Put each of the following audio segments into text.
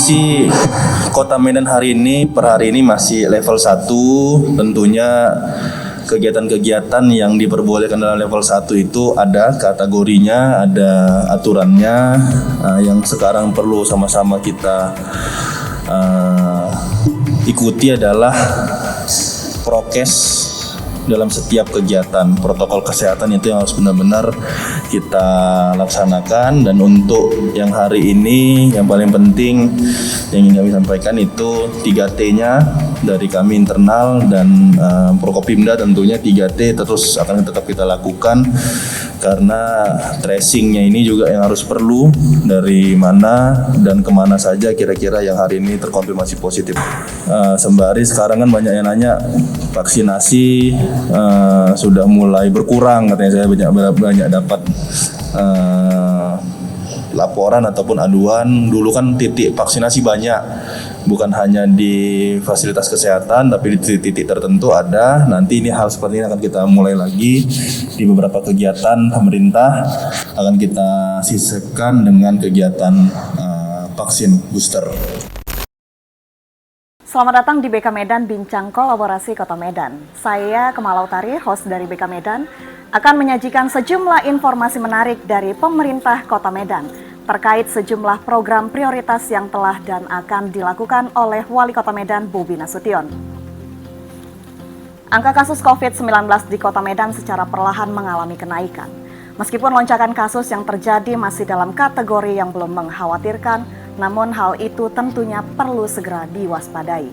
Kondisi Kota Medan hari ini per hari ini masih level 1. Tentunya kegiatan-kegiatan yang diperbolehkan dalam level 1 itu ada kategorinya, ada aturannya. Yang sekarang perlu sama-sama kita ikuti adalah prokes dalam setiap kegiatan. Protokol kesehatan itu yang harus benar-benar kita laksanakan. Dan untuk yang hari ini yang paling penting yang ingin kami sampaikan itu 3T-nya dari kami internal dan Prokopimda. Tentunya 3T terus akan tetap kita lakukan karena tracingnya ini juga yang harus perlu, dari mana dan kemana saja kira-kira yang hari ini terkonfirmasi positif. Sembari sekarang kan banyak yang nanya vaksinasi sudah mulai berkurang, katanya. Saya banyak dapat laporan ataupun aduan. Dulu kan titik vaksinasi banyak, bukan hanya di fasilitas kesehatan tapi di titik-titik tertentu ada. Nanti ini hal seperti ini akan kita mulai lagi di beberapa kegiatan pemerintah, akan kita sisipkan dengan kegiatan vaksin booster. Selamat datang di BK Medan Bincang Kolaborasi Kota Medan. Saya Kemal Lautari, host dari BK Medan, akan menyajikan sejumlah informasi menarik dari pemerintah Kota Medan terkait sejumlah program prioritas yang telah dan akan dilakukan oleh Wali Kota Medan Bobi Nasution. Angka kasus COVID-19 di Kota Medan secara perlahan mengalami kenaikan. Meskipun lonjakan kasus yang terjadi masih dalam kategori yang belum mengkhawatirkan, namun hal itu tentunya perlu segera diwaspadai.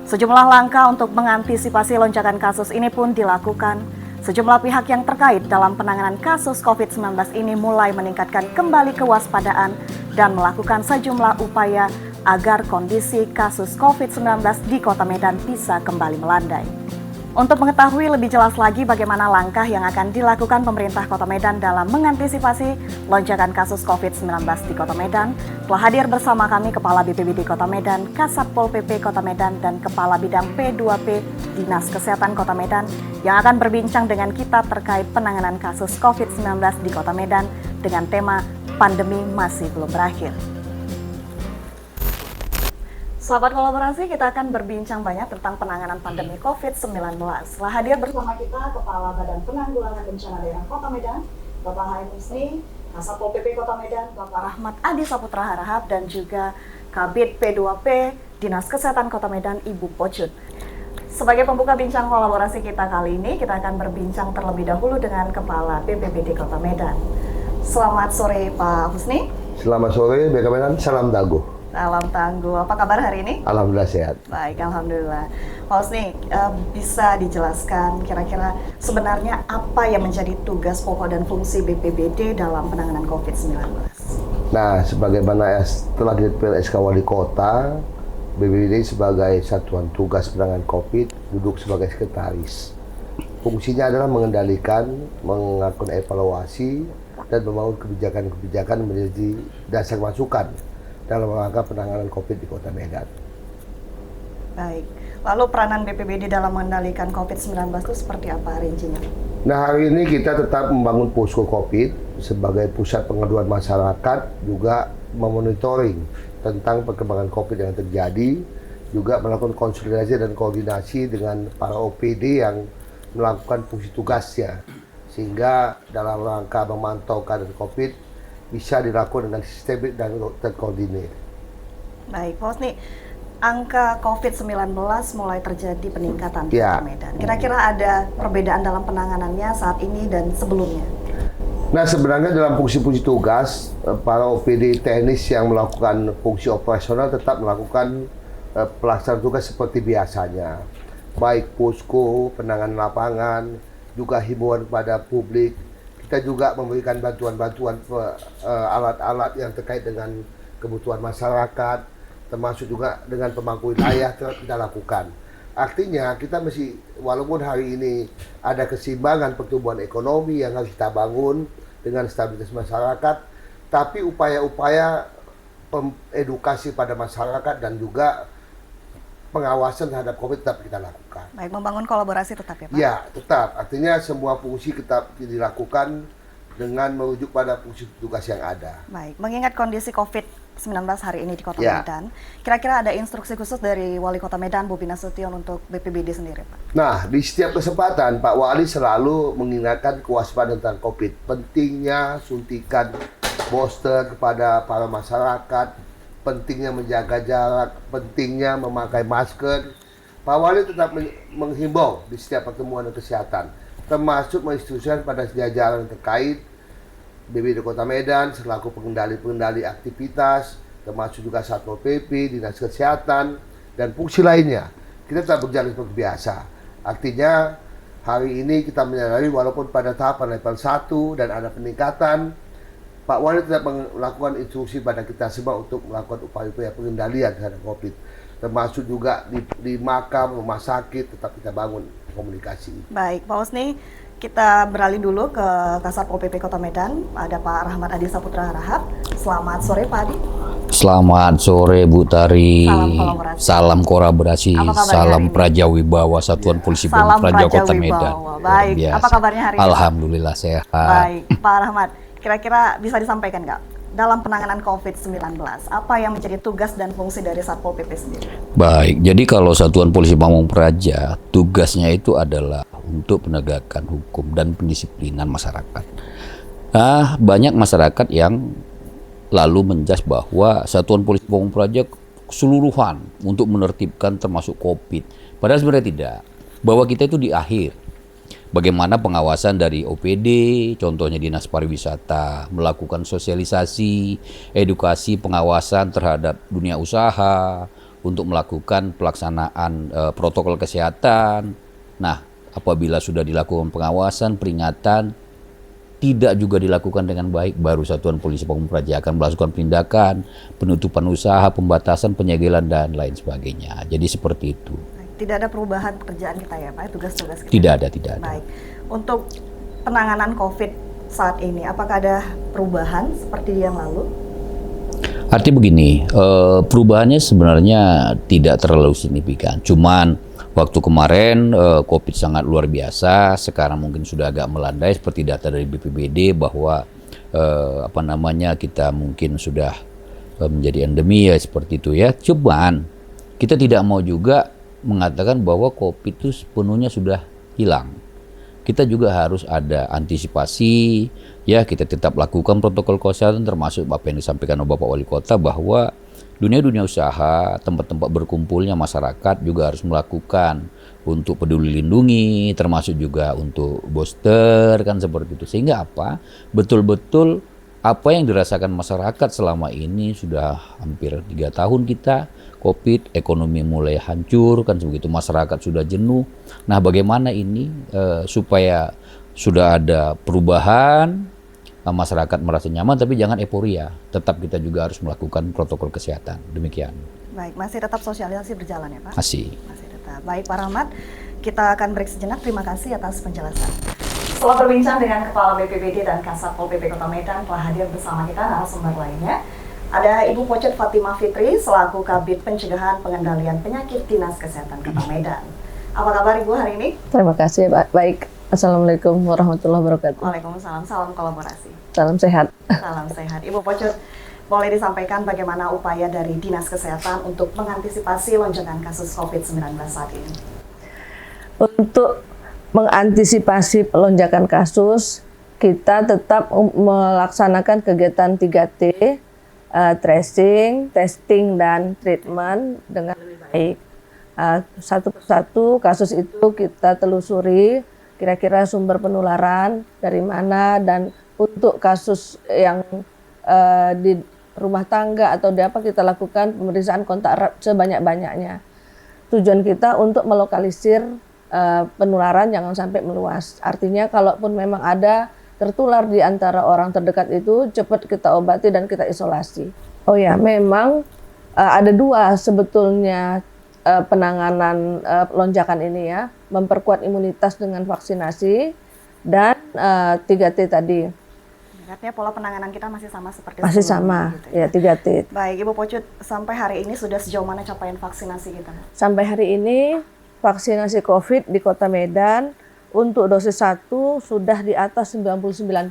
Sejumlah langkah untuk mengantisipasi lonjakan kasus ini pun dilakukan. Sejumlah pihak yang terkait dalam penanganan kasus COVID-19 ini mulai meningkatkan kembali kewaspadaan dan melakukan sejumlah upaya agar kondisi kasus COVID-19 di Kota Medan bisa kembali melandai. Untuk mengetahui lebih jelas lagi bagaimana langkah yang akan dilakukan pemerintah Kota Medan dalam mengantisipasi lonjakan kasus COVID-19 di Kota Medan, telah hadir bersama kami Kepala BPBD Kota Medan, Kasatpol PP Kota Medan, dan Kepala Bidang P2P Dinas Kesehatan Kota Medan yang akan berbincang dengan kita terkait penanganan kasus COVID-19 di Kota Medan dengan tema Pandemi Masih Belum Berakhir. Sahabat kolaborasi, kita akan berbincang banyak tentang penanganan pandemi COVID-19. Telah hadir bersama kita Kepala Badan Penanggulangan Bencana Daerah Kota Medan, Bapak Haim Husni, Kasatpol PP Kota Medan, Bapak Rahmat Adi Saputra Harahap, dan juga Kabid P2P Dinas Kesehatan Kota Medan, Ibu Pocut. Sebagai pembuka bincang kolaborasi kita kali ini, kita akan berbincang terlebih dahulu dengan Kepala BPBD Kota Medan. Selamat sore Pak Husni. Selamat sore BK Medan, salam tangguh. Salam tangguh. Apa kabar hari ini? Alhamdulillah sehat. Baik, alhamdulillah. Pak Husni, bisa dijelaskan kira-kira sebenarnya apa yang menjadi tugas pokok dan fungsi BPBD dalam penanganan COVID-19? Nah, sebagaimana telah ditetapkan SK Wali Kota, BPBD sebagai satuan tugas penanganan COVID duduk sebagai sekretaris. Fungsinya adalah mengendalikan, melakukan evaluasi, dan membangun kebijakan-kebijakan menjadi dasar masukan dalam rangka penanganan COVID di Kota Medan. Baik, lalu peranan BPBD dalam mengendalikan COVID-19 itu seperti apa rincinya? Nah, hari ini kita tetap membangun posko COVID sebagai pusat pengaduan masyarakat, juga memonitoring tentang perkembangan COVID yang terjadi, juga melakukan konsolidasi dan koordinasi dengan para OPD yang melakukan fungsi tugasnya, sehingga dalam rangka memantau keadaan COVID bisa dilakukan dengan sistemik dan terkoordinir. Baik, Pak Husni, angka COVID-19 mulai terjadi peningkatan di Kota Medan. Kira-kira ada perbedaan dalam penanganannya saat ini dan sebelumnya? Nah, sebenarnya dalam fungsi-fungsi tugas, para OPD teknis yang melakukan fungsi operasional tetap melakukan pelaksanaan tugas seperti biasanya. Baik posko, penanganan lapangan, juga himbauan kepada publik. Kita juga memberikan bantuan-bantuan alat-alat yang terkait dengan kebutuhan masyarakat, termasuk juga dengan pemangku wilayah kita lakukan. Artinya kita mesti, walaupun hari ini ada keseimbangan pertumbuhan ekonomi yang harus kita bangun dengan stabilitas masyarakat, tapi upaya-upaya edukasi pada masyarakat dan juga pengawasan terhadap COVID tetap kita lakukan. Baik, membangun kolaborasi tetap ya Pak? Ya, tetap. Artinya semua fungsi tetap dilakukan dengan merujuk pada fungsi tugas yang ada. Baik, mengingat kondisi COVID COVID-19 hari ini di Kota Ya. Medan. Kira-kira ada instruksi khusus dari Wali Kota Medan, Bobi Nasution, untuk BPBD sendiri, Pak? Nah, di setiap kesempatan Pak Wali selalu mengingatkan kewaspadaan tentang COVID. Pentingnya suntikan booster kepada para masyarakat, pentingnya menjaga jarak, pentingnya memakai masker. Pak Wali tetap menghimbau di setiap pertemuan kesehatan, termasuk menginstruksikan pada jajaran terkait BPBD Kota Medan selaku pengendali aktivitas, termasuk juga Satpol PP, Dinas Kesehatan, dan fungsi lainnya. Kita tetap berjalan seperti biasa. Artinya hari ini kita menyadari walaupun pada tahapan level 1 dan ada peningkatan, Pak Wali tetap melakukan instruksi pada kita semua untuk melakukan upaya-upaya pengendalian terhadap COVID. Termasuk juga di makam, rumah sakit, tetap kita bangun komunikasi. Baik, Pak Husni, kita beralih dulu ke Kasatpol PP Kota Medan. Ada Pak Rahmat Adi Saputra Harahap. Selamat sore, Pak Adi. Selamat sore Bu Tari. Salam kolaborasi. Salam kolaborasi. Apa kabarnya Salam hari ini? Prajawibawa Satuan Polisi Salam Pamung Praja Kota Prajawibawa. Medan. Baik, Luar biasa. apa kabarnya hari ini? Alhamdulillah sehat. Baik, Pak Rahmat, kira-kira bisa disampaikan nggak dalam penanganan COVID-19, apa yang menjadi tugas dan fungsi dari Satpol PP sendiri? Baik, jadi kalau Satuan Polisi Pamung Praja, tugasnya itu adalah untuk penegakan hukum dan pendisiplinan masyarakat. Banyak masyarakat yang lalu menjas bahwa Satuan Polisi Pamung Praja keseluruhan untuk menertibkan termasuk COVID. Padahal sebenarnya tidak. Bahwa kita itu di akhir. Bagaimana pengawasan dari OPD, contohnya Dinas Pariwisata, melakukan sosialisasi, edukasi, pengawasan terhadap dunia usaha, untuk melakukan pelaksanaan protokol kesehatan. Nah, apabila sudah dilakukan pengawasan, peringatan, tidak juga dilakukan dengan baik, baru Satuan Polisi Pamung Praja akan melakukan tindakan, penutupan usaha, pembatasan, penyegelan, dan lain sebagainya. Jadi seperti itu. Tidak ada perubahan pekerjaan kita ya, Pak, tugas-tugas kita? Tidak ada. Baik, untuk penanganan COVID saat ini, apakah ada perubahan seperti yang lalu? Artinya begini, perubahannya sebenarnya tidak terlalu signifikan. Cuman waktu kemarin COVID sangat luar biasa, sekarang mungkin sudah agak melandai seperti data dari BPBD bahwa kita mungkin sudah menjadi endemi ya seperti itu ya. Cuman kita tidak mau juga mengatakan bahwa COVID itu sepenuhnya sudah hilang. Kita juga harus ada antisipasi, ya kita tetap lakukan protokol kesehatan termasuk apa yang disampaikan oleh Bapak Wali Kota bahwa dunia usaha, tempat-tempat berkumpulnya masyarakat juga harus melakukan untuk peduli lindungi, termasuk juga untuk booster kan seperti itu. Sehingga apa? Betul-betul apa yang dirasakan masyarakat selama ini sudah hampir 3 tahun kita COVID, ekonomi mulai hancur kan begitu, masyarakat sudah jenuh. Nah, bagaimana ini supaya sudah ada perubahan, masyarakat merasa nyaman tapi jangan euforia. Tetap kita juga harus melakukan protokol kesehatan. Demikian. Baik, masih tetap sosialisasi berjalan ya, Pak? Masih tetap. Baik, Pak Rahmat, kita akan break sejenak. Terima kasih atas penjelasan. Setelah berbincang dengan Kepala BPBD dan Kasatpol PP Kota Medan, telah hadir bersama kita narasumber lainnya. Ada Ibu Pocet Fatimah Fitri selaku Kabid Pencegahan Pengendalian Penyakit Dinas Kesehatan Kota Medan. Apa kabar Ibu hari ini? Terima kasih, Pak. Baik. Assalamualaikum warahmatullahi wabarakatuh. Waalaikumsalam, salam kolaborasi. Salam sehat. Salam sehat. Ibu Pocet, boleh disampaikan bagaimana upaya dari Dinas Kesehatan untuk mengantisipasi lonjakan kasus COVID-19 saat ini? Untuk mengantisipasi lonjakan kasus, kita tetap melaksanakan kegiatan 3T, tracing, testing, dan treatment dengan lebih baik. Satu persatu kasus itu kita telusuri, kira-kira sumber penularan dari mana, dan untuk kasus yang di rumah tangga atau di apa, kita lakukan pemeriksaan kontak erat sebanyak-banyaknya. Tujuan kita untuk melokalisir penularan jangan sampai meluas. Artinya kalaupun memang ada tertular di antara orang terdekat itu, cepat kita obati dan kita isolasi. Oh ya, memang ada dua sebetulnya penanganan lonjakan ini ya, memperkuat imunitas dengan vaksinasi dan 3T tadi. Artinya pola penanganan kita masih sama seperti Masih sebelumnya, sama, gitu ya 3T. Baik, Ibu Pocut, sampai hari ini sudah sejauh mana capaian vaksinasi kita? Sampai hari ini vaksinasi COVID di Kota Medan untuk dosis 1 sudah di atas 99%.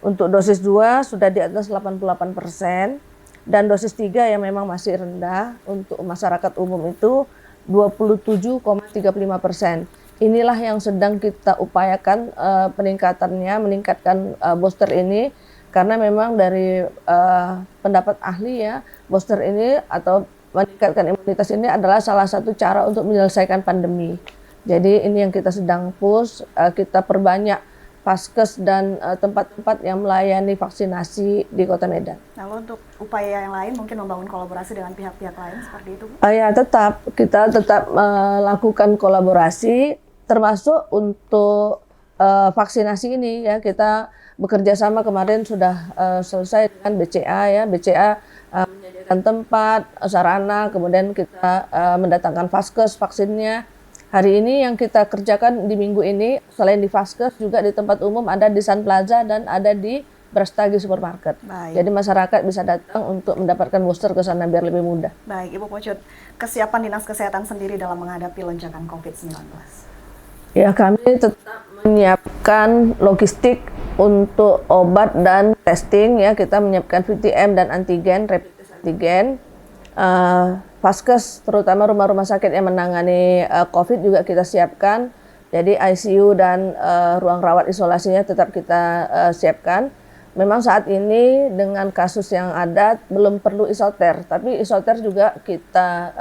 Untuk dosis 2 sudah di atas 88%. dan dosis 3 yang memang masih rendah untuk masyarakat umum itu 27,35%. Inilah yang sedang kita upayakan meningkatkan booster ini, karena memang dari pendapat ahli ya, booster ini atau meningkatkan imunitas ini adalah salah satu cara untuk menyelesaikan pandemi. Jadi ini yang kita sedang push, kita perbanyak Vaskes dan tempat-tempat yang melayani vaksinasi di Kota Medan. Lalu untuk upaya yang lain mungkin membangun kolaborasi dengan pihak-pihak lain seperti itu, Bu? Ya, kita tetap melakukan kolaborasi, termasuk untuk vaksinasi ini ya. Kita bekerja sama, kemarin sudah selesai dengan BCA ya. BCA menyediakan tempat, sarana, kemudian kita mendatangkan Vaskes vaksinnya. Hari ini yang kita kerjakan di minggu ini, selain di Vaskes juga di tempat umum, ada di Sun Plaza dan ada di Brastagi Supermarket. Baik. Jadi masyarakat bisa datang untuk mendapatkan booster ke sana biar lebih mudah. Baik, Ibu Pocut, kesiapan Dinas Kesehatan sendiri dalam menghadapi lonjakan COVID-19? Ya, kami tetap menyiapkan logistik untuk obat dan testing ya. Kita menyiapkan VTM dan antigen, rapid test antigen. Vaskes, terutama rumah-rumah sakit yang menangani COVID juga kita siapkan. Jadi ICU dan ruang rawat isolasinya tetap kita siapkan. Memang saat ini dengan kasus yang ada belum perlu isoter, tapi isoter juga kita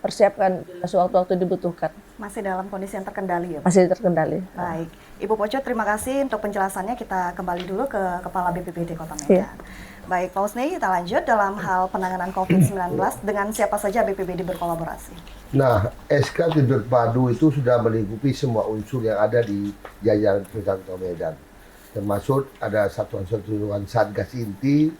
persiapkan bila sewaktu-waktu dibutuhkan. Masih dalam kondisi yang terkendali ya, Bu? Masih terkendali. Baik, Ibu Pocut, terima kasih untuk penjelasannya. Kita kembali dulu ke Kepala BPBD Kota Medan. Iya. Baik, Pak Husni, kita lanjut dalam hal penanganan COVID-19. Dengan siapa saja BPBD berkolaborasi? Nah, SK Tidur Padu itu sudah melingkupi semua unsur yang ada di jajaran Pemerintahan Kota Medan. Termasuk ada satuan-satuan Satgas inti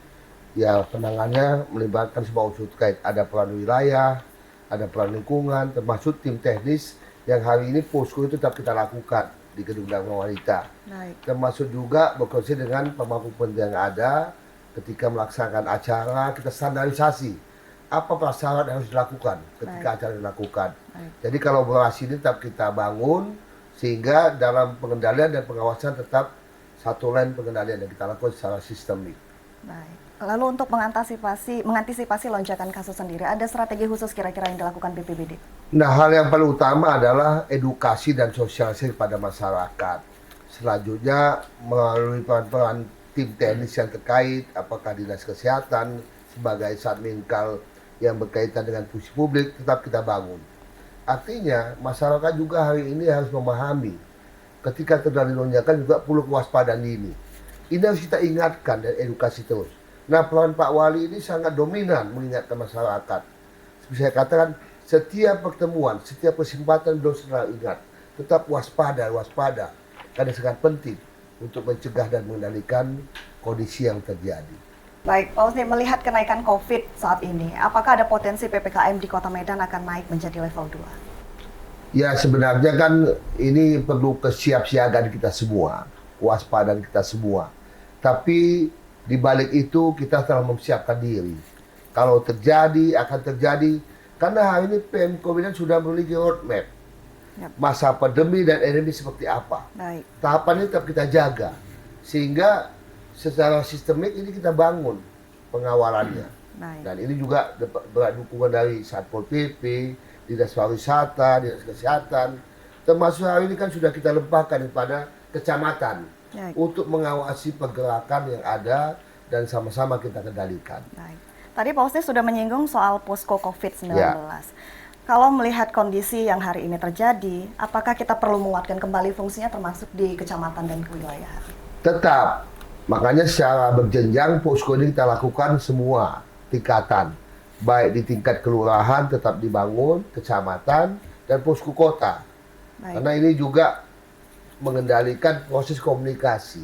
yang penanganannya melibatkan semua unsur terkait. Ada peran wilayah, ada peran lingkungan, termasuk tim teknis yang hari ini posko itu tetap kita lakukan di Gedung Dharma Wanita. Baik. Termasuk juga berkoordinasi dengan pemangku kepentingan yang ada ketika melaksanakan acara, kita standarisasi apa prasyarat yang harus dilakukan ketika acara dilakukan. Jadi kolaborasi ini tetap kita bangun sehingga dalam pengendalian dan pengawasan tetap satu line pengendalian yang kita lakukan secara sistemik. Baik. Lalu untuk mengantisipasi lonjakan kasus sendiri, ada strategi khusus kira-kira yang dilakukan BPBD? Nah, hal yang paling utama adalah edukasi dan sosialisasi pada masyarakat. Selanjutnya melalui peran-peran tim teknis yang terkait, apakah Dinas Kesehatan sebagai satminkal yang berkaitan dengan fungsi publik, tetap kita bangun. Artinya masyarakat juga hari ini harus memahami ketika terjadi lonjakan juga perlu kewaspadaan ini. Ini harus kita ingatkan dan edukasi terus. Nah, peran Pak Wali ini sangat dominan mengingatkan masyarakat. Seperti saya katakan, setiap pertemuan, setiap kesempatan beliau selalu ingat, tetap waspada. Karena sangat penting untuk mencegah dan mengendalikan kondisi yang terjadi. Baik, Pak Husni, melihat kenaikan COVID saat ini, apakah ada potensi PPKM di Kota Medan akan naik menjadi level 2? Ya, sebenarnya kan ini perlu kesiapsiagaan kita semua, kewaspadaan kita semua. Tapi di balik itu kita telah mempersiapkan diri. Kalau terjadi, akan terjadi, karena hari ini Pemko Medan sudah memiliki roadmap. Masa pandemi dan endemi seperti apa. Baik. Tahapan ini tetap kita jaga. Sehingga secara sistemik ini kita bangun pengawalannya. Baik. Dan ini juga berat dukungan dari Satpol PP, Dinas Pariwisata, Dinas Kesehatan. Termasuk hari ini kan sudah kita lempahkan kepada kecamatan. Baik. Untuk mengawasi pergerakan yang ada dan sama-sama kita kendalikan. Baik. Tadi Pak Husni sudah menyinggung soal posko COVID-19. Ya. Kalau melihat kondisi yang hari ini terjadi, apakah kita perlu menguatkan kembali fungsinya termasuk di kecamatan dan kewilayahan? Tetap. Makanya secara berjenjang posko ini kita lakukan semua tingkatan. Baik di tingkat kelurahan tetap dibangun, kecamatan, dan posko kota. Baik. Karena ini juga mengendalikan proses komunikasi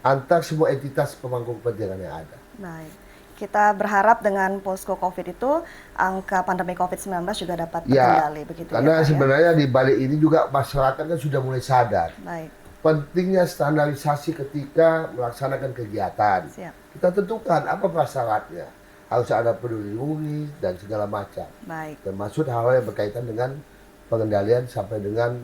antar semua entitas pemangku kepentingan yang ada. Baik. Kita berharap dengan posko COVID itu angka pandemi COVID-19 juga dapat terkendali, begitu karena ya, Pak, sebenarnya di balik ini juga masyarakat kan sudah mulai sadar Baik. pentingnya standarisasi ketika melaksanakan kegiatan. Siap. Kita tentukan apa prasyaratnya, harus ada peduli lindungi dan segala macam. Baik. Termasuk hal-hal yang berkaitan dengan pengendalian sampai dengan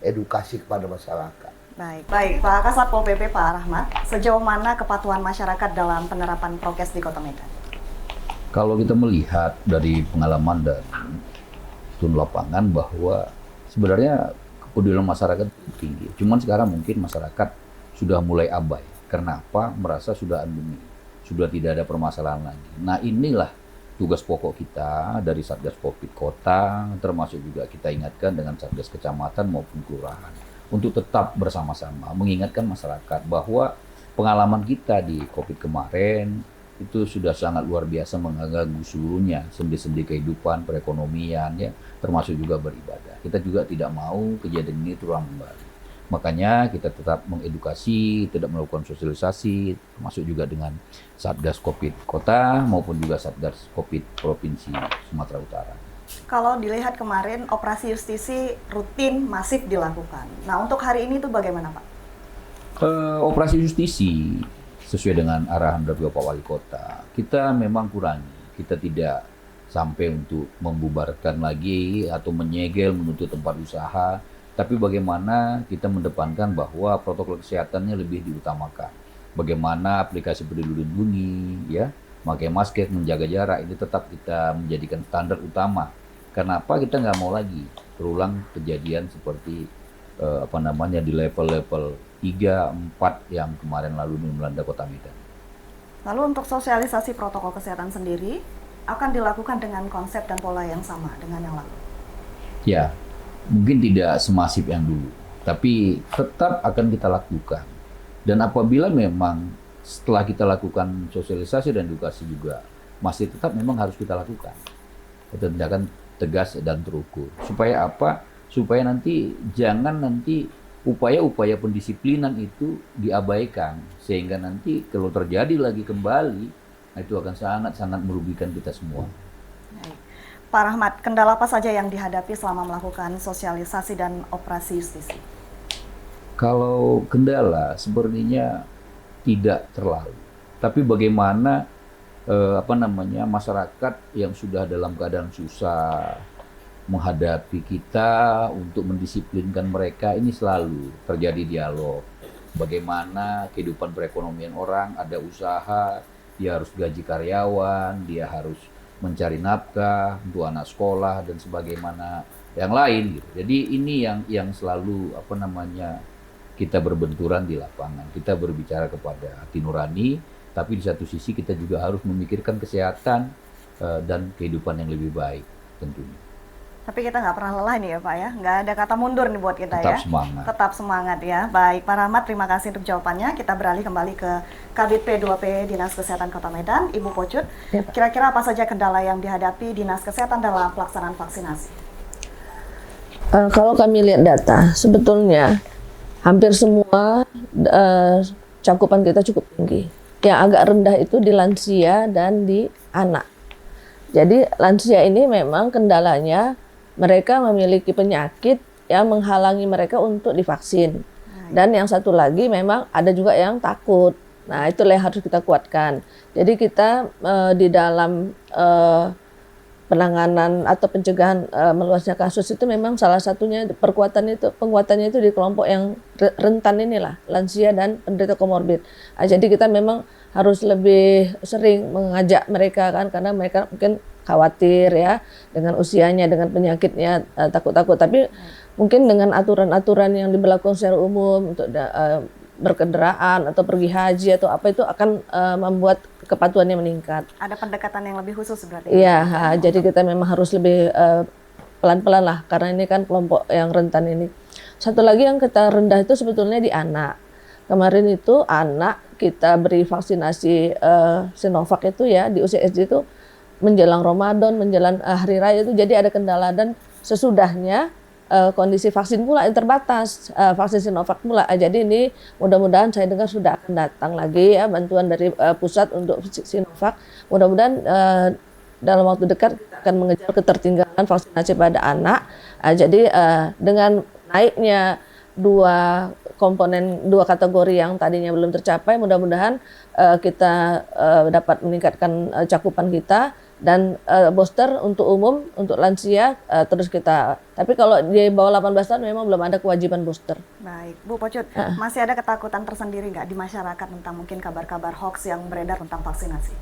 edukasi kepada masyarakat. Baik, Pak Kasatpol PP Pak Rahmat, sejauh mana kepatuhan masyarakat dalam penerapan prokes di Kota Medan? Kalau kita melihat dari pengalaman dan turun lapangan bahwa sebenarnya kepedulian masyarakat tinggi. Cuman sekarang mungkin masyarakat sudah mulai abai. Karena apa? Merasa sudah endemi, sudah tidak ada permasalahan lagi. Nah inilah tugas pokok kita dari Satgas Covid Kota, termasuk juga kita ingatkan dengan Satgas Kecamatan maupun Kelurahan, untuk tetap bersama-sama mengingatkan masyarakat bahwa pengalaman kita di Covid kemarin itu sudah sangat luar biasa mengganggu seluruhnya sendi-sendi kehidupan, perekonomian, ya, termasuk juga beribadah. Kita juga tidak mau kejadian ini terulang kembali. Makanya kita tetap mengedukasi, tidak melakukan sosialisasi, termasuk juga dengan Satgas Covid Kota maupun juga Satgas Covid Provinsi Sumatera Utara. Kalau dilihat kemarin operasi justisi rutin masif dilakukan. Nah untuk hari ini tuh bagaimana Pak? Operasi justisi sesuai dengan arahan dari Bapak Wali Kota, kita memang kurangi. Kita tidak sampai untuk membubarkan lagi atau menyegel, menutup tempat usaha, tapi bagaimana kita mendepankan bahwa protokol kesehatannya lebih diutamakan. Bagaimana aplikasi Peduli Lindungi, ya, pakai masker, menjaga jarak, ini tetap kita menjadikan standar utama. Karena apa? Kita nggak mau lagi terulang kejadian seperti di level-level 3, 4 yang kemarin lalu melanda Kota Medan. Lalu untuk sosialisasi protokol kesehatan sendiri akan dilakukan dengan konsep dan pola yang sama dengan yang lalu? Ya, mungkin tidak semasif yang dulu, tapi tetap akan kita lakukan. Dan apabila memang setelah kita lakukan sosialisasi dan edukasi juga masih tetap memang harus kita lakukan. Tindakan tegas dan terukur. Supaya apa? Supaya jangan nanti upaya-upaya pendisiplinan itu diabaikan, sehingga nanti kalau terjadi lagi kembali, itu akan sangat-sangat merugikan kita semua. Baik. Pak Rahmat, kendala apa saja yang dihadapi selama melakukan sosialisasi dan operasi justisi? Kalau kendala sepertinya tidak terlalu, tapi bagaimana masyarakat yang sudah dalam keadaan susah menghadapi kita untuk mendisiplinkan mereka, ini selalu terjadi dialog. Bagaimana kehidupan perekonomian orang, ada usaha, dia harus gaji karyawan, dia harus mencari nafkah untuk anak sekolah dan sebagaimana yang lain gitu. Jadi ini yang selalu kita berbenturan di lapangan. Kita berbicara kepada hati nurani, tapi di satu sisi kita juga harus memikirkan kesehatan dan kehidupan yang lebih baik tentunya. Tapi kita nggak pernah lelah nih ya Pak ya, nggak ada kata mundur nih buat kita. Tetap ya. Semangat. Tetap semangat ya. Baik Pak Rahmat, terima kasih untuk jawabannya. Kita beralih kembali ke Kabid P2P Dinas Kesehatan Kota Medan, Ibu Pocut. Ya, Pak. Kira-kira apa saja kendala yang dihadapi Dinas Kesehatan dalam pelaksanaan vaksinasi? Kalau kami lihat data, sebetulnya hampir semua cakupan kita cukup tinggi. Yang agak rendah itu di lansia dan di anak. Jadi lansia ini memang kendalanya mereka memiliki penyakit yang menghalangi mereka untuk divaksin. Dan yang satu lagi memang ada juga yang takut. Nah itulah yang harus kita kuatkan. Jadi kita di dalam penanganan atau pencegahan meluasnya kasus itu memang salah satunya penguatannya itu di kelompok yang rentan inilah, lansia dan penderita komorbid. Jadi kita memang harus lebih sering mengajak mereka kan, karena mereka mungkin khawatir ya dengan usianya, dengan penyakitnya, takut-takut. Tapi mungkin dengan aturan-aturan yang diberlakukan secara umum untuk berkendaraan atau pergi haji atau apa itu akan membuat kepatuhannya meningkat. Ada pendekatan yang lebih khusus berarti? Iya, jadi kita memang harus lebih pelan-pelan lah, karena ini kan kelompok yang rentan ini. Satu lagi yang kita rendah itu sebetulnya di anak. Kemarin itu anak kita beri vaksinasi Sinovac itu ya di usia SD itu menjelang Ramadan, menjelang hari raya itu jadi ada kendala, dan sesudahnya kondisi vaksin pula yang terbatas, vaksin Sinovac pula. Jadi ini mudah-mudahan saya dengar sudah akan datang lagi ya bantuan dari pusat untuk Sinovac. Mudah-mudahan dalam waktu dekat kita akan mengejar ketertinggalan vaksinasi pada anak. Jadi dengan naiknya dua kategori yang tadinya belum tercapai, mudah-mudahan kita dapat meningkatkan cakupan kita. Dan booster untuk umum, untuk lansia terus kita. Tapi kalau di bawah 18 tahun memang belum ada kewajiban booster. Baik, Bu Pocut, masih ada ketakutan tersendiri nggak di masyarakat tentang mungkin kabar-kabar hoax yang beredar tentang vaksinasi?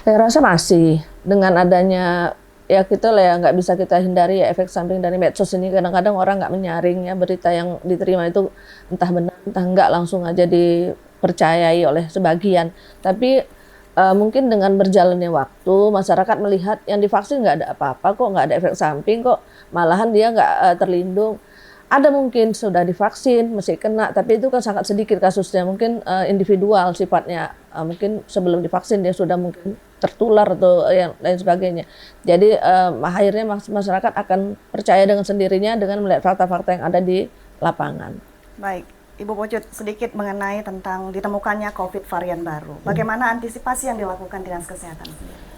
Saya rasa masih dengan adanya ya kita lah ya nggak bisa kita hindari ya efek samping dari medsos ini. Kadang-kadang orang nggak menyaring ya berita yang diterima itu entah benar entah enggak langsung aja dipercayai oleh sebagian. Tapi mungkin dengan berjalannya waktu masyarakat melihat yang divaksin nggak ada apa-apa kok, nggak ada efek samping kok, malahan dia nggak terlindung. Ada mungkin sudah divaksin masih kena, tapi itu kan sangat sedikit kasusnya, mungkin individual sifatnya, mungkin sebelum divaksin dia sudah mungkin tertular atau yang lain sebagainya. Jadi akhirnya masyarakat akan percaya dengan sendirinya dengan melihat fakta-fakta yang ada di lapangan. Baik, Ibu Pocut, sedikit mengenai tentang ditemukannya COVID varian baru. Bagaimana antisipasi yang dilakukan Dinas Kesehatan sendiri?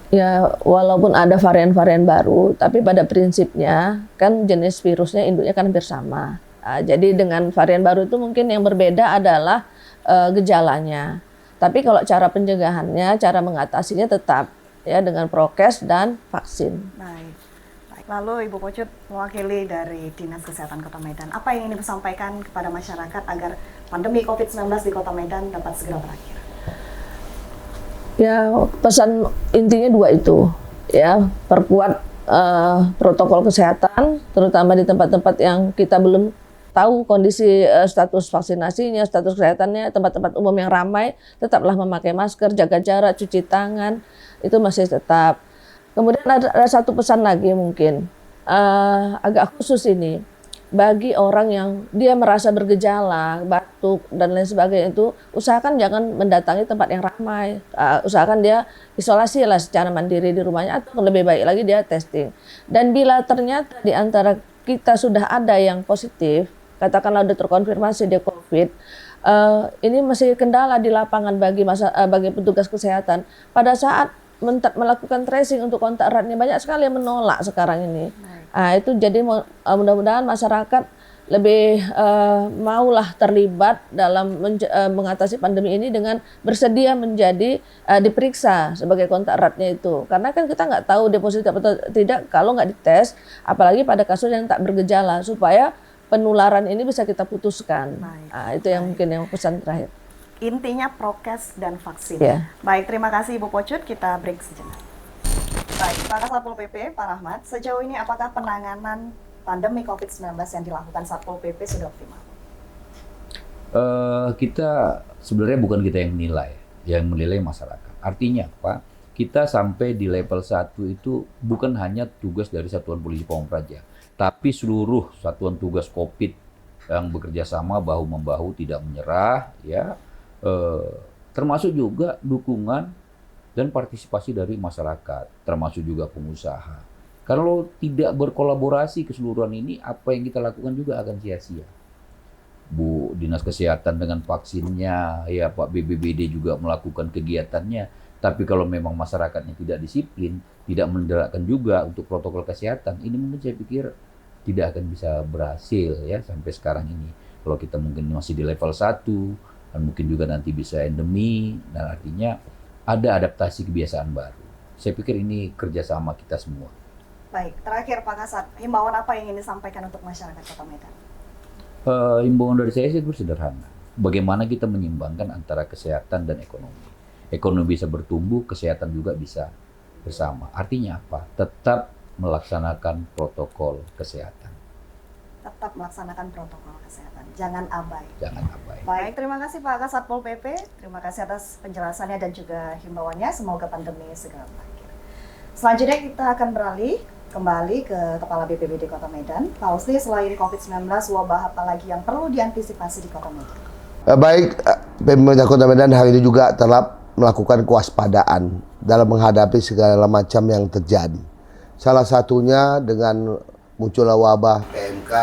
Ya, walaupun ada varian-varian baru, tapi pada prinsipnya kan jenis virusnya induknya kan hampir sama. Jadi dengan varian baru itu mungkin yang berbeda adalah gejalanya. Tapi kalau cara pencegahannya, cara mengatasinya tetap ya dengan prokes dan vaksin. Baik. Lalu Ibu Pocut mewakili dari Dinas Kesehatan Kota Medan, apa yang ingin disampaikan kepada masyarakat agar pandemi COVID-19 di Kota Medan dapat segera berakhir? Ya, pesan intinya dua itu, ya, perkuat protokol kesehatan, terutama di tempat-tempat yang kita belum tahu kondisi status vaksinasinya, status kesehatannya, tempat-tempat umum yang ramai, tetaplah memakai masker, jaga jarak, cuci tangan, itu masih tetap. Kemudian ada satu pesan lagi mungkin, agak khusus ini. Bagi orang yang dia merasa bergejala, batuk, dan lain sebagainya itu, usahakan jangan mendatangi tempat yang ramai. Usahakan dia isolasi lah secara mandiri di rumahnya, atau lebih baik lagi dia testing. Dan bila ternyata di antara kita sudah ada yang positif, katakanlah sudah terkonfirmasi dia COVID, ini masih kendala di lapangan bagi petugas kesehatan. Pada saat melakukan tracing untuk kontak eratnya, banyak sekali yang menolak sekarang ini. Itu jadi mudah-mudahan masyarakat lebih maulah terlibat dalam mengatasi pandemi ini dengan bersedia menjadi diperiksa sebagai kontak eratnya itu. Karena kan kita nggak tahu dia positif atau tidak kalau nggak dites, apalagi pada kasus yang tak bergejala, supaya penularan ini bisa kita putuskan. Itu yang mungkin yang pesan terakhir. Intinya prokes dan vaksin. Yeah. Baik, terima kasih Ibu Pocut, kita break sejenak. Baik, Pak Satpol PP, Pak Rahmat, sejauh ini apakah penanganan pandemi COVID-19 yang dilakukan Satpol PP sudah optimal? Kita sebenarnya bukan kita yang menilai masyarakat. Artinya apa? Kita sampai di level 1 itu bukan hanya tugas dari Satuan Polisi Pamong Praja, tapi seluruh satuan tugas COVID yang bekerja sama bahu-membahu tidak menyerah, ya. Termasuk juga dukungan dan partisipasi dari masyarakat, termasuk juga pengusaha. Kalau tidak berkolaborasi keseluruhan ini, apa yang kita lakukan juga akan sia-sia. Bu Dinas Kesehatan dengan vaksinnya, ya Pak BPBD juga melakukan kegiatannya. Tapi kalau memang masyarakatnya tidak disiplin, tidak menerapkan juga untuk protokol kesehatan, ini mungkin saya pikir tidak akan bisa berhasil ya sampai sekarang ini. Kalau kita mungkin masih di level 1, dan mungkin juga nanti bisa endemi, dan artinya ada adaptasi kebiasaan baru. Saya pikir ini kerjasama kita semua. Baik, terakhir Pak Kasat, himbauan apa yang ingin disampaikan untuk masyarakat Kota Medan? Himbauan dari saya sederhana. Bagaimana kita menyeimbangkan antara kesehatan dan ekonomi. Ekonomi bisa bertumbuh, kesehatan juga bisa bersama. Artinya apa? Tetap melaksanakan protokol kesehatan. Tetap melaksanakan protokol kesehatan, jangan abai. Jangan abai. Baik, terima kasih Pak Kasat Pol PP, terima kasih atas penjelasannya dan juga himbauannya. Semoga pandemi segera berakhir. Selanjutnya kita akan beralih kembali ke Kepala BPBD Kota Medan. Pak Husni, selain COVID-19, wabah apa lagi yang perlu diantisipasi di Kota Medan? Baik, pemerintah Kota Medan hari ini juga telah melakukan kewaspadaan dalam menghadapi segala macam yang terjadi. Salah satunya dengan munculnya wabah PMK,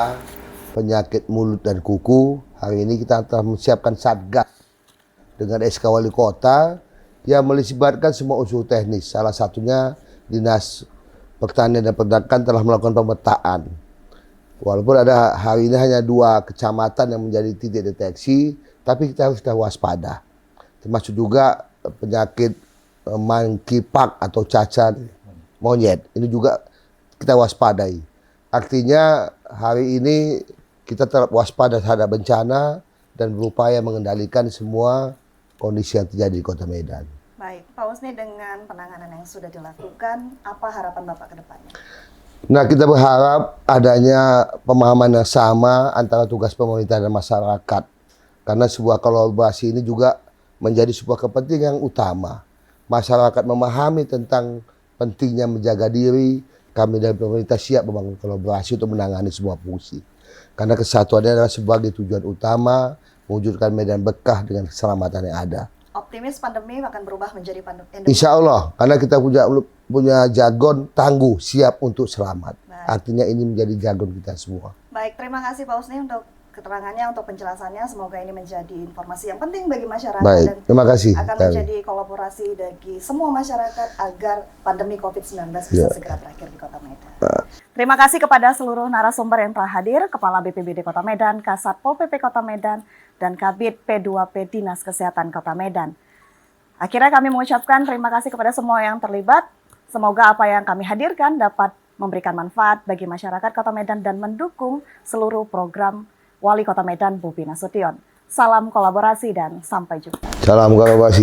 penyakit mulut dan kuku. Hari ini kita telah menyiapkan Satgas dengan SK Wali Kota yang melibatkan semua unsur teknis. Salah satunya Dinas Pertanian dan Peternakan telah melakukan pemetaan. Walaupun ada hari ini hanya 2 kecamatan yang menjadi titik deteksi, tapi kita harus waspada. Termasuk juga penyakit monkeypox atau cacar monyet. Ini juga kita waspadai. Artinya hari ini kita tetap waspada terhadap bencana dan berupaya mengendalikan semua kondisi yang terjadi di Kota Medan. Baik, Pak Husni, dengan penanganan yang sudah dilakukan, apa harapan Bapak ke depannya? Nah, kita berharap adanya pemahaman yang sama antara tugas pemerintah dan masyarakat. Karena sebuah kolaborasi ini juga menjadi sebuah kepentingan utama. Masyarakat memahami tentang pentingnya menjaga diri, kami dari pemerintah siap membangun kolaborasi untuk menangani semua fungsi. Karena kesatuannya adalah sebagai tujuan utama, mewujudkan medan bekah dengan keselamatan yang ada. Optimis pandemi akan berubah menjadi pandemi. Insya Allah, karena kita punya jargon tangguh, siap untuk selamat. Baik. Artinya ini menjadi jargon kita semua. Baik, terima kasih Pak Husni untuk keterangannya, untuk penjelasannya. Semoga ini menjadi informasi yang penting bagi masyarakat Baik, dan terima kasih. akan menjadi kolaborasi bagi semua masyarakat agar pandemi COVID-19 bisa segera berakhir di Kota Medan. Terima kasih kepada seluruh narasumber yang telah hadir, Kepala BPBD Kota Medan, Kasat Pol PP Kota Medan, dan Kabid P2P Dinas Kesehatan Kota Medan. Akhirnya kami mengucapkan terima kasih kepada semua yang terlibat. Semoga apa yang kami hadirkan dapat memberikan manfaat bagi masyarakat Kota Medan dan mendukung seluruh program Wali Kota Medan Bobi Nasution. Salam kolaborasi dan sampai jumpa. Salam kolaborasi.